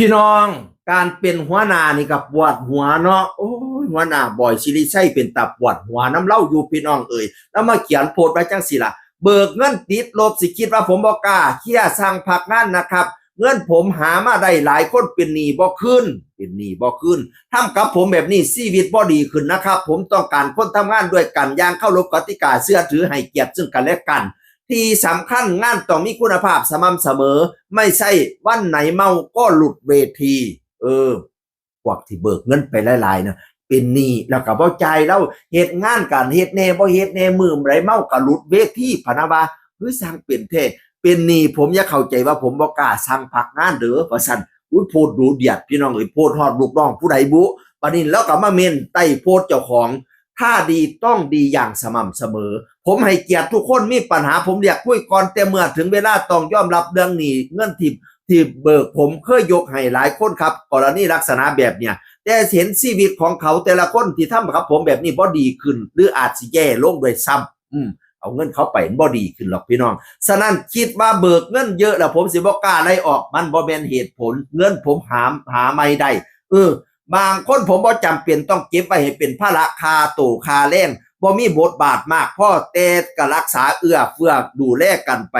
พี่น้องการเป็นหัวหน้านี่กับปวดหัวเนาะโอ้ยหัวหน้าบ่อยสิริชัยเป็นตาปวดหัวน้ำเล่าอยู่พี่น้องแล้วมาเขียนโพสต์ไว้จังสิล่ะเบิกเงินติดลบสิคิดว่าผมบ่กล้าเคลียร์สร้างพักงานนะครับเงินผมหามาได้หลายคนเป็นหนี้บ่ขึ้นทำกับผมแบบนี้ชีวิตบ่ดีขึ้นนะครับผมต้องการคนทำงานด้วยกันอย่างเคารพกติกาเชื่อถือให้เกียรติซึ่งกันและกันที่สำคัญงานต้องมีคุณภาพสม่ำเสมอไม่ใช่วันไหนเมาก็หลุดเวทีพวกที่เบิกเงินไปหลายๆนะเป็นหนี้แล้วก็บ่จ่ายแล้วเฮ็ดงานกันเฮ็ดแน่บ่เฮ็ดแน่มือไรเมาก็หลุดเวทีพะนะว่าเฮ้ยสร้างเป็นแท้เป็นหนี้ผมอย่าเข้าใจว่าผมบ่กล้าสั่งพักงานเด้อว่าซั่นโพดดูเดือดพี่น้องโพดฮอดลูกน้องผู้ใดบุบัดนี้แล้วก็มาเม้นใต้โพดเจ้าของถ้าดีต้องดีอย่างสม่ำเสมอผมให้เกียรติทุกคนมีปัญหาผมเรียกคุยก่อนแต่เมื่อถึงเวลาต้องยอมรับเรื่องนี้เงินที่เบิกผมเคยยกให้หลายคนครับกรณีลักษณะแบบเนี้ยแต่เห็นชีวิตของเขาแต่ละคนที่ทำกับผมแบบนี้บ่ดีขึ้นหรืออาจสิแย่ลงด้วยซ้ำเอาเงินเขาไปบ่ดีขึ้นหรอกพี่น้องฉะนั้นคิดว่าเบิกเงินเยอะแล้วผมสิบ่กล้าไล่ออกมันบ่แม่นเหตุผลเงินผมหาไม่ได้บางคนผมบ่จำเป็นต้องเก็บไว้ให้เป็นภาระค่าตู้ค่าแรงบ่มีบทบาทมากพ่อแต่ก็รักษาเอื้อเฟื้อดูแลกันไป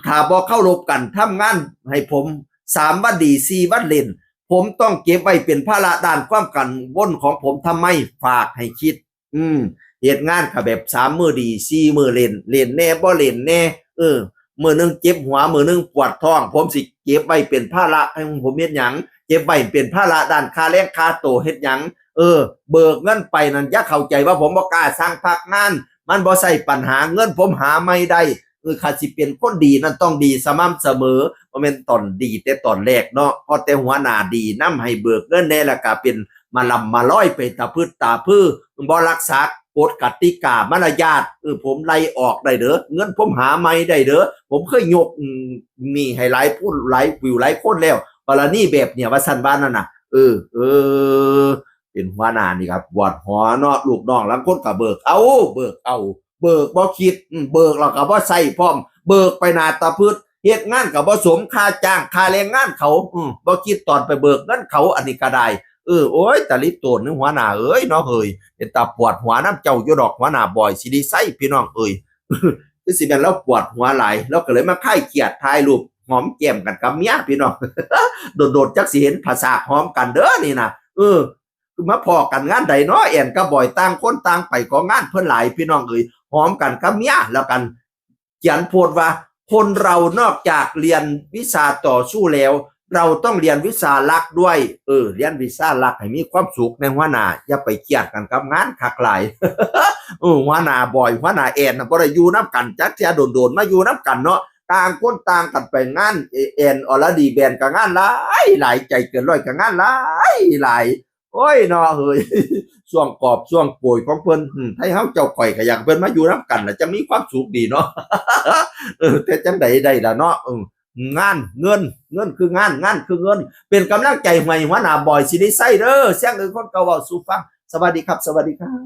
ถ้าบ่เข้ารบกันทำงานให้ผม3วันดี4วันเล่นผมต้องเก็บไว้เป็นภาระด้านความกันวนของผมทำไมฝากให้คิดเหตุงานก็แบบ3มื้อดี4มื้อเล่นแน่บ่เล่นแน่มื้อนึงเจ็บหัวมื้อนึงปวดท้องผมสิเก็บไว้เป็นภาระให้ผมเฮ็ดหยังเก็บไว้เป็นภาระด้านค่าแรงค่าโตเฮ็ดหยังเบิกเงินไปนั่นอย่าเข้าใจว่าผมบ่กล้าสร้างพักงานมันบ่ใช่ปัญหาเงินผมหาไม่ได้ข้าสิเป็นคนดีนั่นต้องดีสม่ำเสมอบ่แม่นตอนดีแต่ตอนแรกเนาะพอแต่หัวหน้าดีนำให้เบิกเงินแน่แล้วก็เป็นมาลำมาร้อยไปตาพืชตาพือบ่รักษากฎกติกามารยาทผมไล่ออกได้เด้อเงินผมหาไม่ได้เด้อผมเคยยกนี่ให้หลายผู้หลายวิวหลายคนแล้วกรณีแบบเนี่ยว่าซั่นว่านั่นน่ะเป็นหัวหน้านี่ครับวอดหัวเนาะลูกน้องลางคนก็เบิกเอาเบิกบ่คิดเบิกแล้วก็บ่ใส่พร้อมเบิกไปหน้าตาพืชเฮ็ดงานก็บ่สมค่าจ้างค่าแรงงานเขาบ่คิดตอนไปเบิกเงินเขาอันนี้ก็ได้โอ้ยตะลิโตนหัวหน้าเอ้ยเนาะเฮ้ยเป็นตาปวดหัวน้ำเจ้าอยู่ดอกหัวหน้าบ่อยสิริไสพี่น้องเอ้ยคือสิแม่นเราปวดหัวหลายเราก็เลยมาค่ายเกียรติถ่ายรูปหอมแก้มกันกับเมียพี่น้องโดดๆจักสิเห็นภาษาหอมกันเด้อนี่นะคือมาพอกันงานใดเนาะแอนก็บ่อยต่างคนต่างไปของงานเพิ่นหลายพี่น้องเอ้ยหอมกันกับเมียแล้วกันเขียนโพสต์ว่าคนเรานอกจากเรียนวิชาต่อสู้แล้วเราต้องเรียนวิชารักด้วยเรียนวิชารักให้มีความสุขในหัวหน้าอย่าไปเครียดกันกับงานคักหลายหัวหน้าบ่อยหัวหน้าแอนน่ะบ่ได้อยู่นำกันจักเที่ยโดนๆมาอยู่นำกันเนาะต่างคนต่างกันไปงานแอนอรดีแบนก็งานหลายใจเกินร้อยก็งานหลายโอ้ยเนาะเฮ้ยช่วงกอบช่วงป่วยของเพิ่นให้เฮาเจ้าข่อยก็อยากเพิ่นมาอยู่นำกันน่ะจะมีความสุขดีเนาะแต่จังได๋ได้ล่ะเนาะงานเงินคืองานคือเงินเป็นกำลังใจให้หัวหน้าบอยสิริไสเด้อเสียงอื่นคนเก่าเว้าสู่ฟังสวัสดีครับสวัสดีครับ